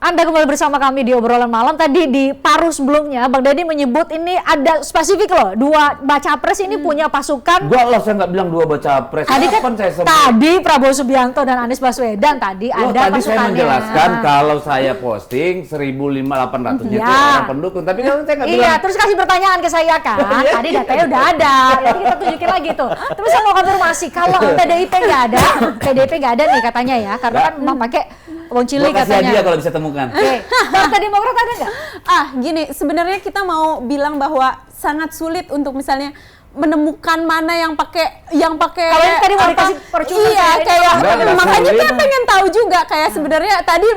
Anda kembali bersama kami di obrolan malam. Tadi di paruh sebelumnya Bang Deddy menyebut ini ada spesifik loh, dua baca pres ini punya pasukan. Gua lah, saya nggak bilang dua baca pres. Tadi kan tadi Prabowo Subianto dan Anies Baswedan tadi ada tadi pasukannya. saya menjelaskan kalau saya posting 1.800 itu orang pendukung, tapi kan saya nggak bilang. Iya, terus kasih pertanyaan ke saya kan. Tadi datanya udah ada. Nanti kita tunjukin lagi tuh. Tapi saya mau konfirmasi kalau PDIP nggak ada, PDIP nggak ada nih katanya ya, karena kan memang pakai Wong Cilik katanya. Dia kalau bisa temukan. Partai Demokrat ada nggak? Gini, sebenarnya kita mau bilang bahwa sangat sulit untuk misalnya menemukan mana yang pakai kalau yang tadi mau dikasih percuma. Iya, kayak makanya kita pengen tahu juga kayak sebenarnya tadi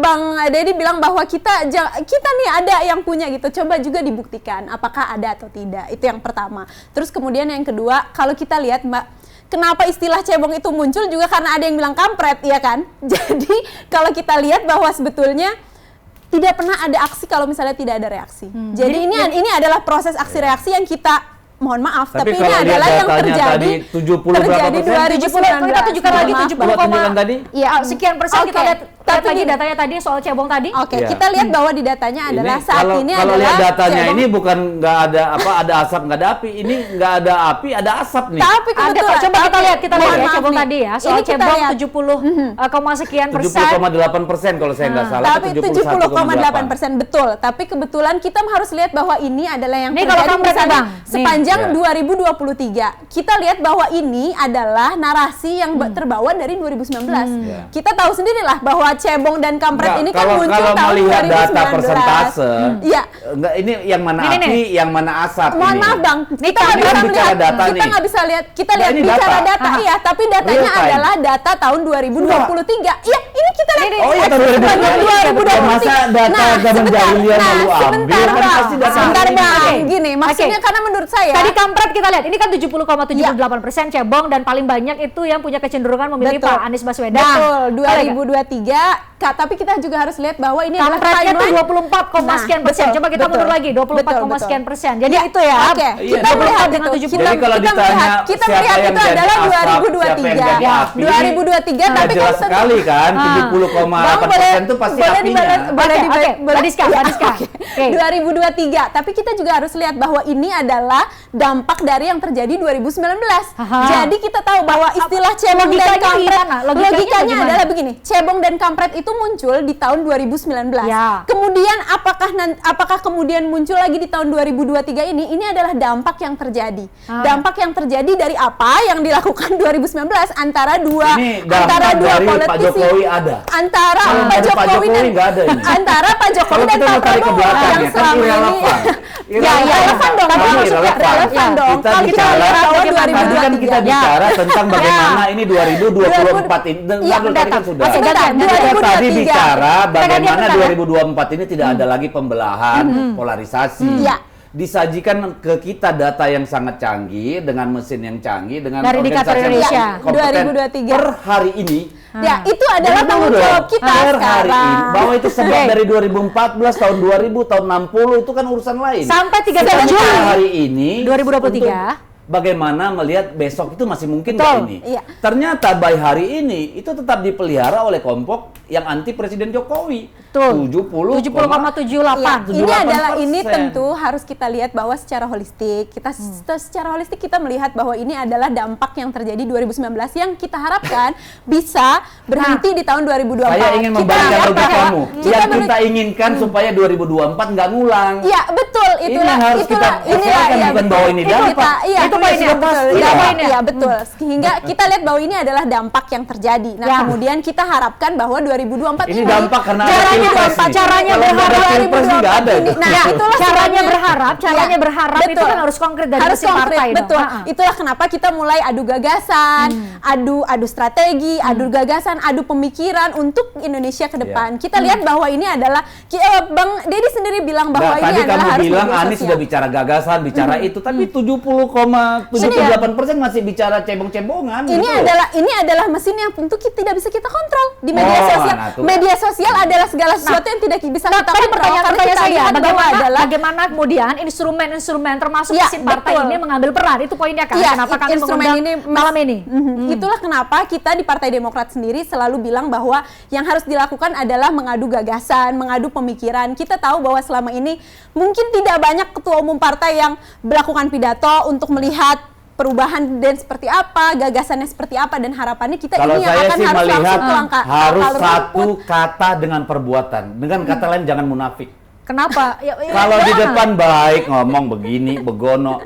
Bang Deddy bilang bahwa kita nih ada yang punya gitu. Coba juga dibuktikan apakah ada atau tidak. Itu yang pertama. Terus kemudian yang kedua, kalau kita lihat Mbak, kenapa istilah cebong itu muncul juga karena ada yang bilang kampret, ya kan? Jadi kalau kita lihat bahwa sebetulnya tidak pernah ada aksi kalau misalnya tidak ada reaksi. Jadi ini adalah proses aksi reaksi yang kita mohon maaf, tapi ini adalah yang terjadi 2019. Kita tunjukkan lagi 70, tadi. Iya, sekian persen kita lihat lagi datanya tadi soal cebong tadi. Oke, kita lihat bahwa di datanya adalah saat ini kalau adalah lihat datanya ini bukan nggak ada ada asap nggak ada api, ini nggak ada api ada asap nih. Tapi kebetulan coba kita lihat ya cebong tadi ya, soal cebong 70, sekian persen. 70,8% kalau saya nggak salah. Tapi 70,8% betul. Tapi kebetulan kita harus lihat bahwa ini adalah yang terjadi sepanjang 2023. Kita lihat bahwa ini adalah narasi yang terbawa dari 2019. Kita tahu sendirilah bahwa cebong dan kampret ini kan muncul tahun 2019. Kalau melihat data persentase, enggak ini yang mana api, yang mana asap. Mohon maaf Bang, kita nggak bisa lihat, kita lihat bicara data, iya, tapi datanya adalah data tahun 2023. Iya, ini kita lihat. Oh iya, tahun 2023. Masa data zaman jahiliyah lalu ambil kan pasti data. Sebentar Bang, gini, maksudnya karena menurut saya tadi kampret kita lihat, ini kan 70,78% cebong dan paling banyak itu yang punya kecenderungan memilih Pak Anies Baswedan. Betul, 2023, tapi kita juga harus lihat bahwa ini adalah kampretnya itu 24, sekian persen. Coba kita mundur lagi, 24, sekian persen. Jadi itu ya. Oke, kita melihat dengan 70. Kita melihat itu adalah 2023. 2023, tapi kan sekali kan 70,8% itu pasti apinya. Boleh Diska. 2023, tapi kita juga harus lihat bahwa ini adalah dampak dari yang terjadi 2019. Jadi kita tahu bahwa istilah cebong dan kampret, logikanya adalah begini, cebong dan kampret itu muncul di tahun 2019. Kemudian apakah kemudian muncul lagi di tahun 2023 ini adalah dampak yang terjadi. Dampak yang terjadi dari apa yang dilakukan 2019 antara dua politisi. Pak Jokowi ada. Antara Pak Jokowi dan Pak Prabowo yang selama ini relevan dong. Relevan dong. Kita bicara kan kita bicara tentang bagaimana ini 2024 ini. Tadi bicara bagaimana 2024 ini tidak ada lagi pembelahan, polarisasi. Disajikan ke kita data yang sangat canggih dengan mesin yang canggih dengan dari organisasi Indonesia 2023 per hari ini. Ya, itu adalah tanggung jawab kita sekarang. Bahwa itu sebab dari 2014, tahun 2000, tahun 60 itu kan urusan lain. Sampai 30 Juli hari ini 2023. Bagaimana melihat besok itu masih mungkin ini? Ternyata by hari ini itu tetap dipelihara oleh kelompok yang anti Presiden Jokowi. 70,78. Ini tentu harus kita lihat bahwa secara holistik kita melihat bahwa ini adalah dampak yang terjadi 2019 yang kita harapkan bisa berhenti di tahun 2024. Saya ingin membalikkan logikamu. Yang kita inginkan supaya 2024 nggak ngulang. Iya, betul. Itulah bukan bahwa ini dampak. Itu poinnya. Iya, betul. Sehingga kita lihat bahwa ini adalah dampak yang terjadi. Nah, kemudian kita harapkan bahwa 2024 ini dampak karena caranya berharap itu kan harus konkret dari masing partai. Betul. Itulah kenapa kita mulai adu gagasan, adu strategi, adu gagasan, adu pemikiran untuk Indonesia ke depan. Kita lihat bahwa ini adalah Bang Deddy sendiri bilang bahwa ini adalah harus tadi kamu bilang Anies sudah bicara gagasan, bicara itu, tapi 70,8% 78% masih bicara cebong-cebongan. Ini gitu. adalah mesin yang tentu tidak bisa kita kontrol di media sosial. nah tuh. Media sosial adalah segala sesuatu yang tidak bisa kita Tadi kontrol. pertanyaan Karena kita saya, lihat bahwa bagaimana kemudian instrumen-instrumen termasuk mesin partai betul. ini mengambil peran? Itu poinnya kan? Iya, Kenapa kami instrumen mengundang ini malam ini? Itulah kenapa kita di Partai Demokrat sendiri selalu bilang bahwa yang harus dilakukan adalah mengadu gagasan, mengadu pemikiran. Kita tahu bahwa selama ini mungkin tidak banyak ketua umum partai yang melakukan pidato untuk melihat perubahan dan seperti apa, gagasannya seperti apa, dan harapannya kita Kalau ini yang saya akan sih harus melihat langsung ke langkah harus langkah satu rumput. kata dengan perbuatan. Dengan kata lain jangan munafik. Kenapa? Kalau di depan baik ngomong begini, begono.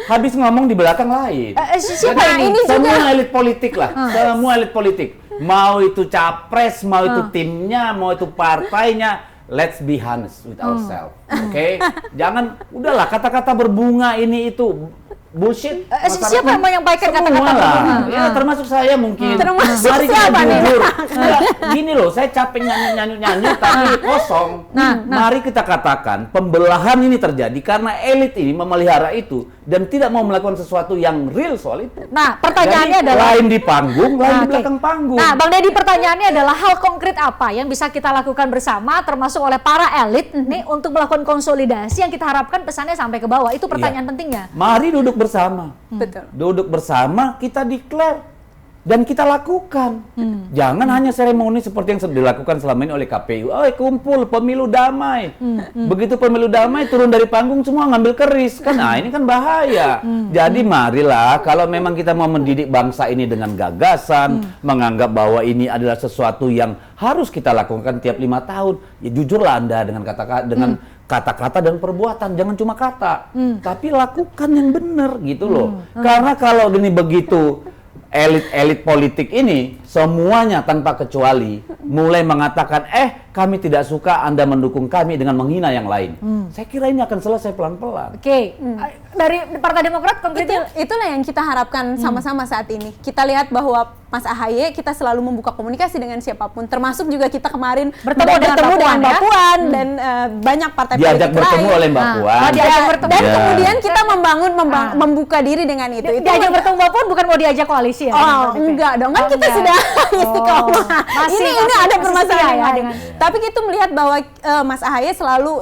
Habis ngomong di belakang lain. Siapa Jadi, ini? semua elit politik lah. Semua elit politik. Mau itu capres, mau itu timnya, mau itu partainya. Let's be honest with ourselves. Oke? Jangan, udahlah kata-kata berbunga ini itu. Bullshit. Siapa yang menyampaikan kata-kata Semua lah. berbunga? Ya, termasuk saya mungkin. Termasuk Mari kita siapa nih? jujur. Enggak, gini loh, saya capek nyanyi tapi kosong. Mari kita katakan pembelahan ini terjadi karena elit ini memelihara itu dan tidak mau melakukan sesuatu yang real soal itu. Nah, pertanyaannya Jadi, adalah lain di panggung, lain di oke. belakang panggung. Nah, Bang Deddy, pertanyaannya adalah hal konkret apa yang bisa kita lakukan bersama termasuk oleh para elit nih untuk melakukan konsolidasi yang kita harapkan pesannya sampai ke bawah. Itu pertanyaan pentingnya. Mari duduk bersama. Betul. Duduk bersama, kita declare dan kita lakukan. Jangan hanya seremoni seperti yang dilakukan selama ini oleh KPU. Oh, kumpul pemilu damai. Begitu pemilu damai turun dari panggung semua ngambil keris. Kan nah ini kan bahaya. Jadi marilah kalau memang kita mau mendidik bangsa ini dengan gagasan, menganggap bahwa ini adalah sesuatu yang harus kita lakukan tiap 5 tahun. Ya jujurlah Anda dengan kata-kata dan perbuatan, jangan cuma kata, tapi lakukan yang benar gitu loh. Karena kalau gini begitu elit-elit politik ini semuanya tanpa kecuali mulai mengatakan kami tidak suka Anda mendukung kami dengan menghina yang lain. Saya kira ini akan selesai pelan-pelan. Oke. Dari Partai Demokrat konkretnya Itulah yang kita harapkan sama-sama saat ini. Kita lihat bahwa Mas AHY kita selalu membuka komunikasi dengan siapapun, termasuk juga kita kemarin Bertemu dengan dengan Mbak Mbak Puan dan banyak partai Diajak politik bertemu lain. oleh Mbak Puan. diajak bertemu. Dan Ya. kemudian kita membuka diri dengan itu. diajak bertemu Mbak Puan bukan mau diajak koalisi ya? Oh, enggak dong. Kan kita enggak. sudah istiqomah. Masih Ini ada setia permasalahan ya lain. dengan- Tapi kita melihat bahwa Mas AHY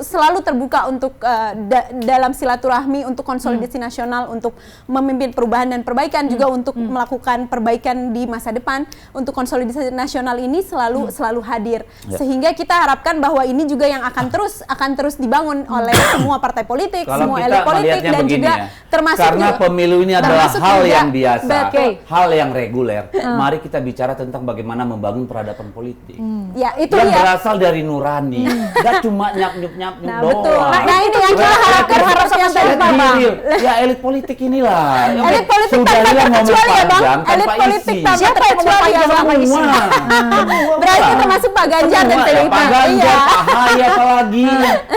selalu terbuka untuk dalam silaturahmi untuk konsolidasi nasional, untuk memimpin perubahan dan perbaikan, juga untuk melakukan perbaikan di masa depan. Untuk konsolidasi nasional ini selalu hadir. Sehingga kita harapkan bahwa ini juga yang akan terus dibangun oleh semua partai politik, Kalau semua kita elit politik, melihatnya dan begini juga ya, termasuk karena juga- pemilu ini adalah termasuk hal juga- yang biasa, Betul. hal yang reguler. Mari kita bicara tentang bagaimana membangun peradaban politik. Ya, itu yang dia. berasal dari nurani, nggak cuma nyap-nyup Nah, doang. betul. Nah, itu yang kita harapkan sama Let's be Bang. real. Ya elit politik inilah. Elit politik Sudah tanpa hilang ngomong terkecuali ya, Bang. panjang, Elit tanpa politik isi. tanpa Siapa yang terkecuali membuat ya, Bang? Semua. Berarti termasuk Pak Ganjar dan Semua, ya, PDIP. Pak Ganjar, Iya. Pak Ahy apalagi,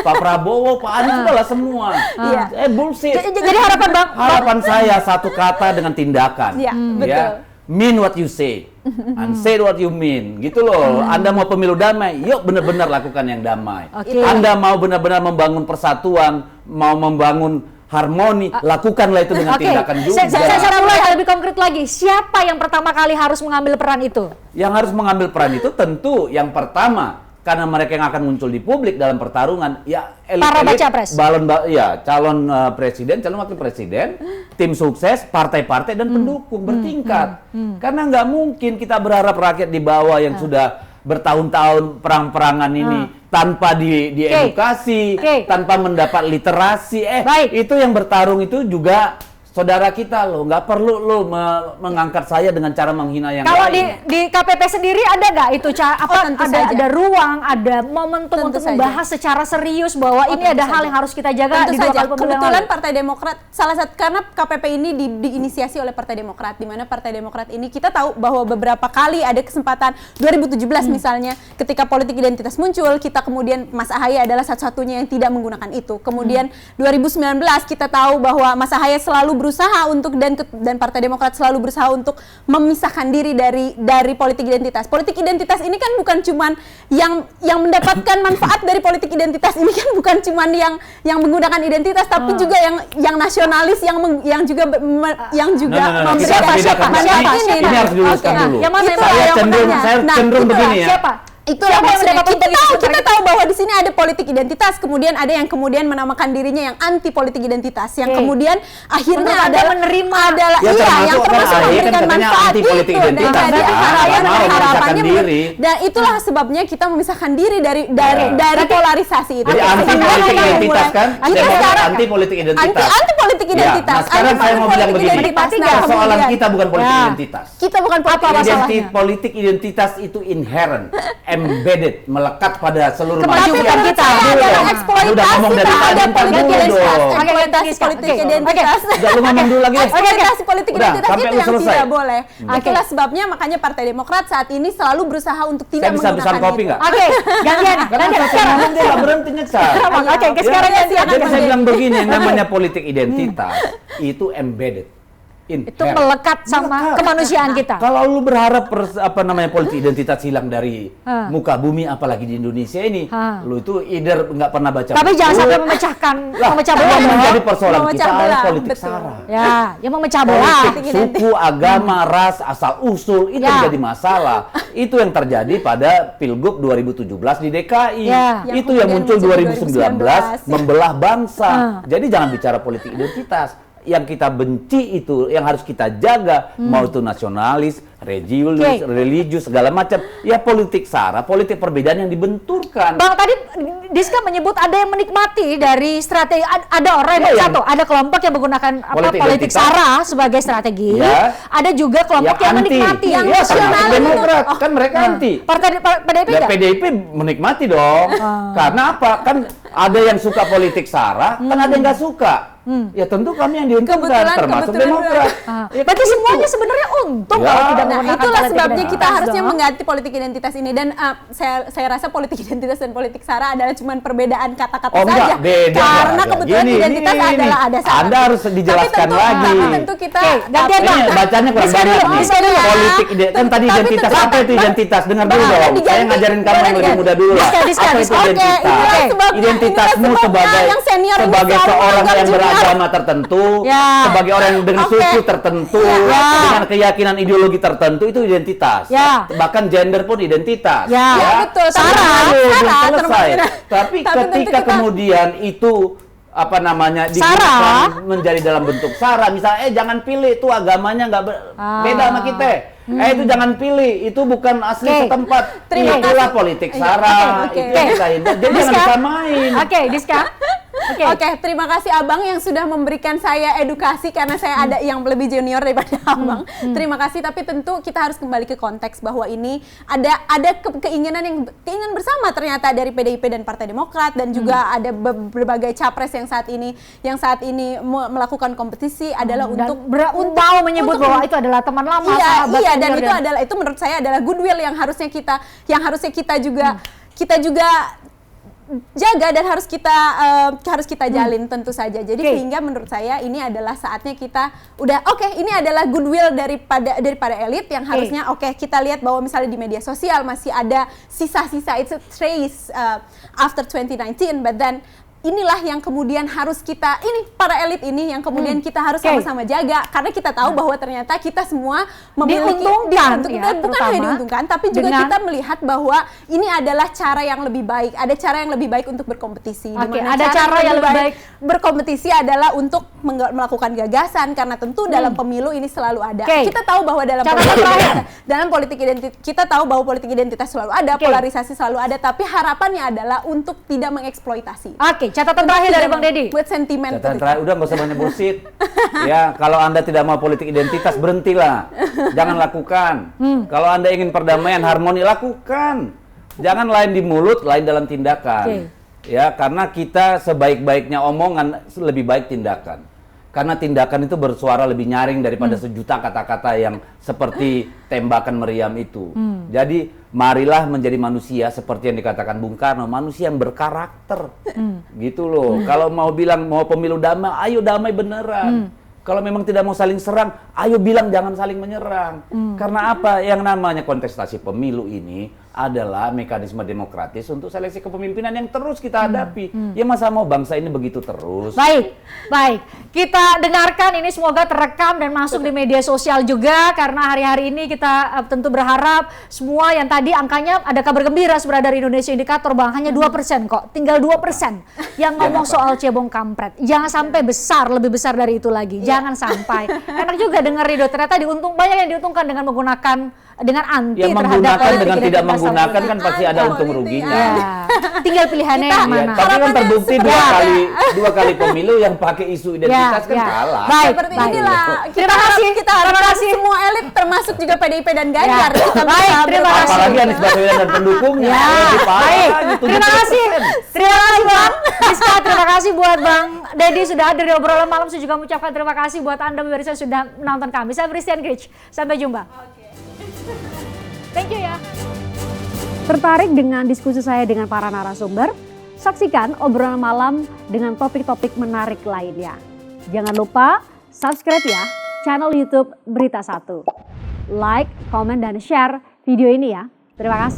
Pak Prabowo, Pak Anies, udahlah semua. Iya. Bullshit. Jadi harapan Bang, Harapan saya satu kata dengan tindakan. Iya, betul. Mean what you say and say what you mean. Gitu loh. Anda mau pemilu damai, yuk benar-benar lakukan yang damai. Oke. Anda mau benar-benar membangun persatuan, mau membangun harmoni, lakukanlah itu dengan Oke, tindakan juga. saya mulai lebih konkret lagi. Siapa yang pertama kali harus mengambil peran itu? Yang harus mengambil peran itu tentu yang pertama, karena mereka yang akan muncul di publik dalam pertarungan, ya Para baca pres. calon presiden, calon wakil presiden, tim sukses, partai-partai dan pendukung bertingkat. Karena nggak mungkin kita berharap rakyat di bawah yang sudah bertahun-tahun perang-perangan ini tanpa diedukasi, tanpa mendapat literasi. Baik. Itu yang bertarung itu juga saudara kita loh, nggak perlu lo mengangkat saya dengan cara menghina yang Kalau lain. di KPP sendiri ada nggak itu tentu saja. ada ruang, ada momentum Tentu untuk saja. membahas secara serius bahwa ini ada tentu hal saja. yang harus kita jaga Tentu di dua saja. kali pemilu yang Kebetulan lalu. Partai Demokrat salah satu, karena KPP ini diinisiasi oleh Partai Demokrat, di mana Partai Demokrat ini kita tahu bahwa beberapa kali ada kesempatan 2017 misalnya ketika politik identitas muncul, kita kemudian Mas AHY adalah satu-satunya yang tidak menggunakan itu. Kemudian 2019 kita tahu bahwa Mas AHY selalu berusaha untuk dan Partai Demokrat selalu berusaha untuk memisahkan diri dari politik identitas. Politik identitas ini kan bukan cuman yang mendapatkan manfaat dari politik identitas ini kan bukan cuman yang menggunakan identitas, tapi juga yang nasionalis, yang juga memberikan siapa? Ini harus diluruskan dulu. Yang mana Saya cenderung begini ya. Siapa? Itulah maksudnya kita tahu bahwa di sini ada politik identitas, kemudian ada yang kemudian menamakan dirinya yang anti politik identitas, yang kemudian akhirnya menerima yang termasuk memberikan manfaat anti politik itu, identitas, dan harapannya diri. Dan itulah sebabnya kita memisahkan diri dari polarisasi itu. Jadi anti politik identitas kan? Anti politik identitas. Anti politik identitas. Nah, sekarang saya mau bilang begini. Persoalan kita bukan politik identitas. Kita bukan politik identitas. Politik identitas itu inherent, embedded, melekat pada seluruh kemajuan kita. Adalah eksploitasi terhadap politik identitas. Eksploitasi politik identitas. Udah lu ngomong dulu lagi. Eksploitasi politik identitas itu yang selesai. tidak boleh. Itulah sebabnya makanya Partai Demokrat saat ini selalu berusaha untuk tidak menggunakan itu. Saya bisa pesan kopi nggak? Oke, gantian. Karena saya ngomong dia nggak berhenti nyesal. Oke, sekarang gantian. Jadi saya bilang begini, yang namanya politik identitas itu embedded. Itu melekat sama kemanusiaan kita. Kalau lu berharap politik identitas hilang dari muka bumi, apalagi di Indonesia ini, lu itu either nggak pernah baca. Tapi jangan sampai memecah belah. Yang menjadi persoalan kita adalah politik sara. Ya, yang memecah belah. Politik suku, agama, ras, asal usul itu menjadi masalah. Itu yang terjadi pada Pilgub 2017 di DKI. Itu yang muncul 2019 membelah bangsa. Jadi jangan bicara politik identitas. Yang kita benci itu, yang harus kita jaga, mau itu nasionalis, religius, segala macam. Ya politik sara, politik perbedaan yang dibenturkan. Bang, tadi Diska menyebut ada yang menikmati dari strategi, ada orang yang ada kelompok yang menggunakan politik sara sebagai strategi, ada juga kelompok yang menikmati, yang nasionalis. Demokrat, kan mereka anti. PDIP menikmati dong. Karena apa? Kan ada yang suka politik sara, kan ada yang nggak suka. Ya tentu kami yang diuntungkan, termasuk Demokrat. Berarti semuanya sebenarnya untung kalau tidak menggunakan itulah politik sebabnya identitas. kita harusnya mengganti politik identitas ini, dan saya rasa politik identitas dan politik sara adalah cuma perbedaan kata-kata saja. Beda, karena kebetulan identitas adalah ada sara. Anda harus dijelaskan lagi. Tapi tentu kita gantian Bang. Bacanya kurang banyak nih. Politik kan tadi identitas, apa itu identitas? Dengar dulu dong. Saya ngajarin kamu yang lebih muda dulu lah. Apa itu identitas? Identitasmu sebagai seorang yang beragama tertentu, sebagai orang yang dengan suku tertentu, dengan keyakinan ideologi tertentu, itu identitas. Bahkan gender pun identitas. Betul. Sara selesai. Tapi ketika kemudian itu digunakan menjadi dalam bentuk sara, misalnya jangan pilih, itu agamanya nggak beda sama kita. Itu jangan pilih, itu bukan asli setempat. Itulah politik sara. Jadi jangan disamain. Diska. Oke, terima kasih Abang yang sudah memberikan saya edukasi, karena saya ada yang lebih junior daripada Abang. Terima kasih, tapi tentu kita harus kembali ke konteks bahwa ini ada keinginan bersama ternyata dari PDIP dan Partai Demokrat, dan juga ada berbagai capres yang saat ini melakukan kompetisi adalah untuk mau menyebut bahwa itu adalah teman lama, sahabat. Iya, dan itu menurut saya adalah goodwill yang harusnya kita juga jaga dan harus kita jalin tentu saja. Jadi sehingga menurut saya ini adalah saatnya kita ini adalah goodwill daripada elit yang harusnya kita lihat bahwa misalnya di media sosial masih ada sisa-sisa, it's a trace after 2019, but then inilah yang kemudian harus para elit ini yang kemudian kita harus sama-sama jaga, karena kita tahu bahwa ternyata kita semua memiliki bukan hanya diuntungkan, tapi juga kita melihat bahwa ini adalah cara yang lebih baik. Ada cara yang lebih baik untuk berkompetisi. Ada cara yang lebih baik berkompetisi adalah untuk melakukan gagasan, karena tentu dalam pemilu ini selalu ada. Kita tahu bahwa dalam politik identitas kita tahu bahwa politik identitas selalu ada, polarisasi selalu ada, tapi harapannya adalah untuk tidak mengeksploitasi. Catatan terakhir dari Bang Deddy. Buat sentimen. Catatan terakhir, udah nggak usah banyak bullshit. Ya, kalau Anda tidak mau politik identitas, berhentilah. Jangan lakukan. Kalau Anda ingin perdamaian, harmoni, lakukan. Jangan lain di mulut, lain dalam tindakan. Ya, karena kita sebaik-baiknya omongan, lebih baik tindakan. Karena tindakan itu bersuara lebih nyaring daripada sejuta kata-kata yang seperti tembakan meriam itu. Jadi marilah menjadi manusia seperti yang dikatakan Bung Karno, manusia yang berkarakter. Gitu loh. Kalau mau bilang mau pemilu damai, ayo damai beneran. Kalau memang tidak mau saling serang, ayo bilang jangan saling menyerang. Karena apa? Yang namanya kontestasi pemilu ini adalah mekanisme demokratis untuk seleksi kepemimpinan yang terus kita hadapi. Ya masa mau bangsa ini begitu terus? Baik, baik. Kita dengarkan ini semoga terekam dan masuk di media sosial juga, karena hari-hari ini kita tentu berharap semua yang tadi angkanya ada kabar gembira sebenarnya dari Indonesia Indikator Bang, hanya 2% kok, tinggal 2% yang ngomong soal cebong kampret. Jangan sampai besar, lebih besar dari itu lagi. Jangan sampai. Enak juga dengar Ridho, ternyata banyak yang diuntungkan dengan menggunakan dengan anti Yang terhadap menggunakan politik dengan tidak identitas menggunakan kan pasti ada Politik, untung ruginya. Ya, tinggal pilihannya yang Ya, mana. tapi kan terbukti dua kali pemilu yang pakai isu identitas kan ya. kalah. Baik, Seperti baik. inilah Terima kasih. kita Terima harapkan kasih. semua elit termasuk juga PDIP dan Ganjar Ya. kita Baik, bisa terima kasih. Apalagi Anies Baswedan dan pendukungnya. Ya, Lebih parah baik. lagi, Terima 70%. kasih. Terima kasih Bang Rizka, terima kasih buat Bang Dedi sudah hadir di obrolan malam. Saya juga mengucapkan terima kasih buat Anda pemirsa sudah menonton kami. Saya Christian Grich. Sampai jumpa. Thank you ya. Tertarik dengan diskusi saya dengan para narasumber? Saksikan obrolan malam dengan topik-topik menarik lainnya. Jangan lupa subscribe ya channel YouTube Berita 1. Like, komen, dan share video ini ya. Terima kasih.